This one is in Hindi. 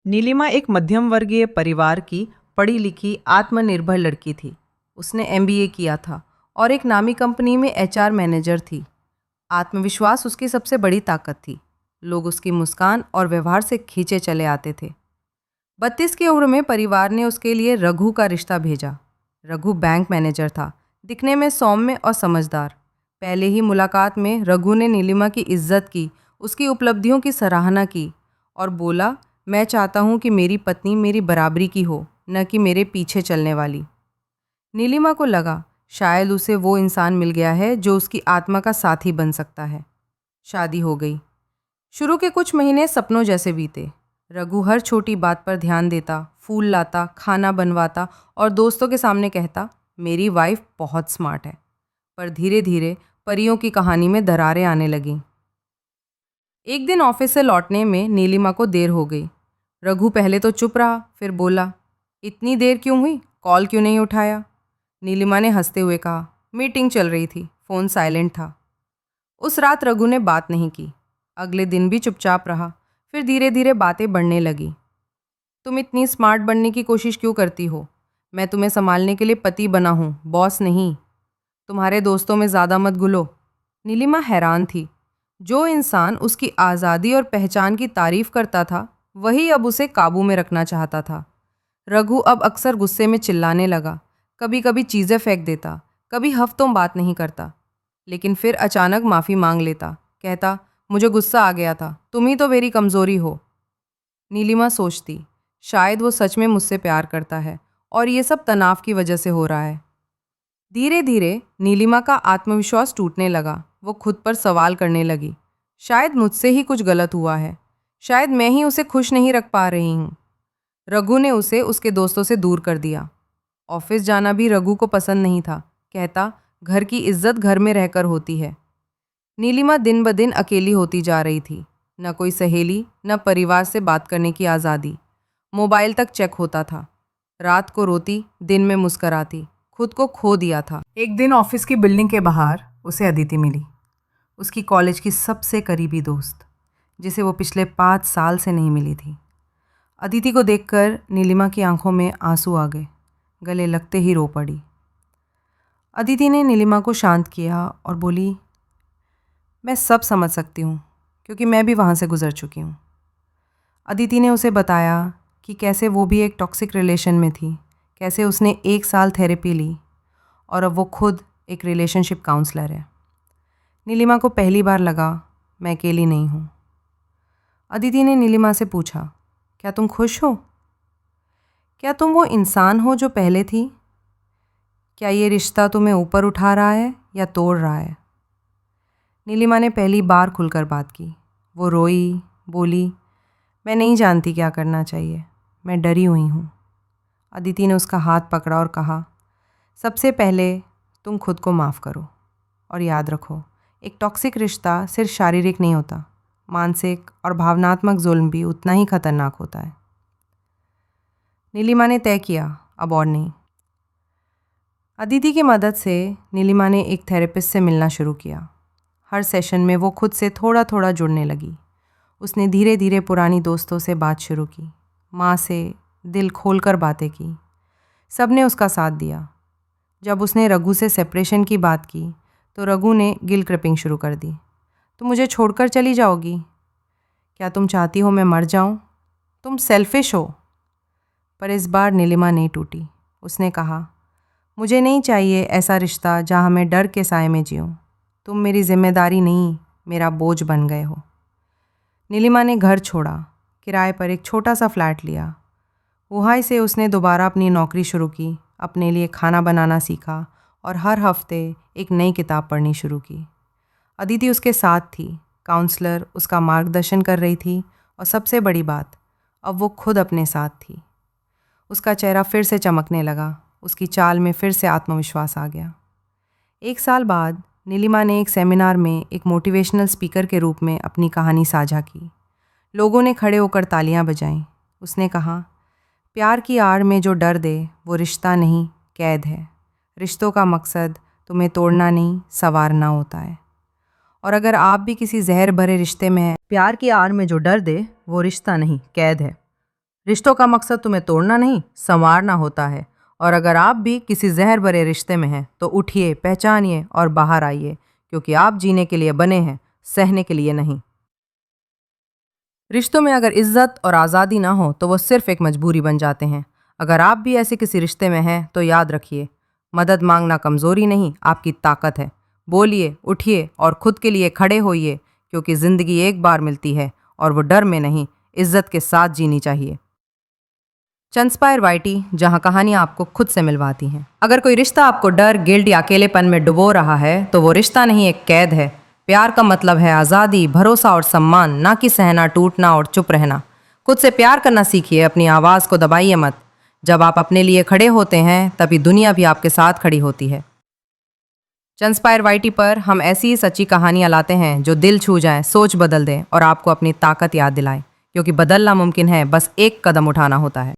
नीलिमा एक मध्यम वर्गीय परिवार की पढ़ी लिखी आत्मनिर्भर लड़की थी। उसने एमबीए किया था और एक नामी कंपनी में एचआर मैनेजर थी। आत्मविश्वास उसकी सबसे बड़ी ताकत थी। लोग उसकी मुस्कान और व्यवहार से खींचे चले आते थे। 32 की उम्र में परिवार ने उसके लिए रघु का रिश्ता भेजा। रघु बैंक मैनेजर था, दिखने में सौम्य और समझदार। पहले ही मुलाकात में रघु ने नीलिमा की इज्जत की, उसकी उपलब्धियों की सराहना की और बोला, मैं चाहता हूँ कि मेरी पत्नी मेरी बराबरी की हो, न कि मेरे पीछे चलने वाली। नीलिमा को लगा शायद उसे वो इंसान मिल गया है जो उसकी आत्मा का साथी बन सकता है। शादी हो गई। शुरू के कुछ महीने सपनों जैसे बीते। रघु हर छोटी बात पर ध्यान देता, फूल लाता, खाना बनवाता और दोस्तों के सामने कहता, मेरी वाइफ बहुत स्मार्ट है। पर धीरे धीरे परियों की कहानी में दरारें आने लगीं। एक दिन ऑफिस से लौटने में नीलिमा को देर हो गई। रघु पहले तो चुप रहा, फिर बोला, इतनी देर क्यों हुई? कॉल क्यों नहीं उठाया? नीलिमा ने हंसते हुए कहा, मीटिंग चल रही थी, फ़ोन साइलेंट था। उस रात रघु ने बात नहीं की। अगले दिन भी चुपचाप रहा। फिर धीरे धीरे बातें बढ़ने लगी। तुम इतनी स्मार्ट बनने की कोशिश क्यों करती हो? मैं तुम्हें संभालने के लिए पति बना हूँ, बॉस नहीं। तुम्हारे दोस्तों में ज़्यादा मत घुलो। नीलिमा हैरान थी। जो इंसान उसकी आज़ादी और पहचान की तारीफ करता था, वही अब उसे काबू में रखना चाहता था। रघु अब अक्सर गुस्से में चिल्लाने लगा। कभी कभी चीज़ें फेंक देता, कभी हफ्तों बात नहीं करता, लेकिन फिर अचानक माफ़ी मांग लेता। कहता, मुझे गुस्सा आ गया था, तुम ही तो मेरी कमज़ोरी हो। नीलिमा सोचती, शायद वो सच में मुझसे प्यार करता है और ये सब तनाव की वजह से हो रहा है। धीरे धीरे नीलिमा का आत्मविश्वास टूटने लगा। वो खुद पर सवाल करने लगी, शायद मुझसे ही कुछ गलत हुआ है, शायद मैं ही उसे खुश नहीं रख पा रही हूँ। रघु ने उसे उसके दोस्तों से दूर कर दिया। ऑफिस जाना भी रघु को पसंद नहीं था। कहता, घर की इज्जत घर में रहकर होती है। नीलिमा दिन ब दिन अकेली होती जा रही थी। न कोई सहेली, न परिवार से बात करने की आज़ादी। मोबाइल तक चेक होता था। रात को रोती, दिन में मुस्कराती। खुद को खो दिया था। एक दिन ऑफिस की बिल्डिंग के बाहर उसे अदिति मिली, उसकी कॉलेज की सबसे करीबी दोस्त, जिसे वो पिछले 5 साल से नहीं मिली थी। अदिति को देखकर नीलिमा की आंखों में आंसू आ गए। गले लगते ही रो पड़ी। अदिति ने नीलिमा को शांत किया और बोली, मैं सब समझ सकती हूँ, क्योंकि मैं भी वहाँ से गुजर चुकी हूँ। अदिति ने उसे बताया कि कैसे वो भी एक टॉक्सिक रिलेशन में थी, कैसे उसने 1 साल थेरेपी ली और अब वो खुद एक रिलेशनशिप काउंसलर है। नीलिमा को पहली बार लगा, मैं अकेली नहीं हूँ। अदिति ने नीलिमा से पूछा, क्या तुम खुश हो? क्या तुम वो इंसान हो जो पहले थी? क्या ये रिश्ता तुम्हें ऊपर उठा रहा है या तोड़ रहा है? नीलिमा ने पहली बार खुलकर बात की। वो रोई, बोली, मैं नहीं जानती क्या करना चाहिए, मैं डरी हुई हूँ। अदिति ने उसका हाथ पकड़ा और कहा, सबसे पहले तुम खुद को माफ़ करो और याद रखो, एक टॉक्सिक रिश्ता सिर्फ शारीरिक नहीं होता, मानसिक और भावनात्मक जुल्म भी उतना ही खतरनाक होता है। नीलिमा ने तय किया, अब और नहीं। अदिति की मदद से नीलिमा ने एक थेरेपिस्ट से मिलना शुरू किया। हर सेशन में वो खुद से थोड़ा थोड़ा जुड़ने लगी। उसने धीरे धीरे पुरानी दोस्तों से बात शुरू की, माँ से दिल खोलकर बातें की। सब ने उसका साथ दिया। जब उसने रघु से सेपरेशन की बात की तो रघु ने गिल्ट ट्रिपिंग शुरू कर दी। तुम मुझे छोड़कर चली जाओगी? क्या तुम चाहती हो मैं मर जाऊं? तुम सेल्फिश हो। पर इस बार नीलिमा नहीं टूटी। उसने कहा, मुझे नहीं चाहिए ऐसा रिश्ता जहाँ मैं डर के साए में जीऊँ। तुम मेरी जिम्मेदारी नहीं, मेरा बोझ बन गए हो। नीलिमा ने घर छोड़ा, किराए पर एक छोटा सा फ्लैट लिया। वहाँ से उसने दोबारा अपनी नौकरी शुरू की, अपने लिए खाना बनाना सीखा और हर हफ्ते एक नई किताब पढ़नी शुरू की। अदिति उसके साथ थी, काउंसलर उसका मार्गदर्शन कर रही थी और सबसे बड़ी बात, अब वो खुद अपने साथ थी। उसका चेहरा फिर से चमकने लगा, उसकी चाल में फिर से आत्मविश्वास आ गया। 1 साल बाद नीलिमा ने एक सेमिनार में एक मोटिवेशनल स्पीकर के रूप में अपनी कहानी साझा की। लोगों ने खड़े होकर तालियां बजाईं। उसने कहा, प्यार की आड़ में जो डर दे वो रिश्ता नहीं, कैद है। रिश्तों का मकसद तुम्हें तोड़ना नहीं, संवारना होता है। और अगर आप भी किसी जहर भरे रिश्ते में हैं, प्यार की आड़ में जो डर दे वो रिश्ता नहीं, कैद है। रिश्तों का मकसद तुम्हें तोड़ना नहीं, संवारना होता है। और अगर आप भी किसी जहर भरे रिश्ते में हैं तो उठिए, पहचानिए और बाहर आइए, क्योंकि आप जीने के लिए बने हैं, सहने के लिए नहीं। रिश्तों में अगर इज्जत और आज़ादी ना हो तो वो सिर्फ एक मजबूरी बन जाते हैं। अगर आप भी ऐसे किसी रिश्ते में हैं तो याद रखिए, मदद मांगना कमज़ोरी नहीं, आपकी ताकत है। बोलिए, उठिए और खुद के लिए खड़े होइए, क्योंकि ज़िंदगी एक बार मिलती है और वो डर में नहीं, इज्जत के साथ जीनी चाहिए। चंस्पायर वाइटी, जहाँ कहानियाँ आपको खुद से मिलवाती हैं। अगर कोई रिश्ता आपको डर, गिल्ट या अकेलेपन में डुबो रहा है तो वो रिश्ता नहीं, एक कैद है। प्यार का मतलब है आज़ादी, भरोसा और सम्मान, ना कि सहना, टूटना और चुप रहना। खुद से प्यार करना सीखिए, अपनी आवाज़ को दबाइए मत। जब आप अपने लिए खड़े होते हैं तभी दुनिया भी आपके साथ खड़ी होती है। चंस्पायर वाइटी पर हम ऐसी ही सच्ची कहानियाँ लाते हैं जो दिल छू जाएं, सोच बदल दें और आपको अपनी ताकत याद दिलाएं, क्योंकि बदलना मुमकिन है, बस एक कदम उठाना होता है।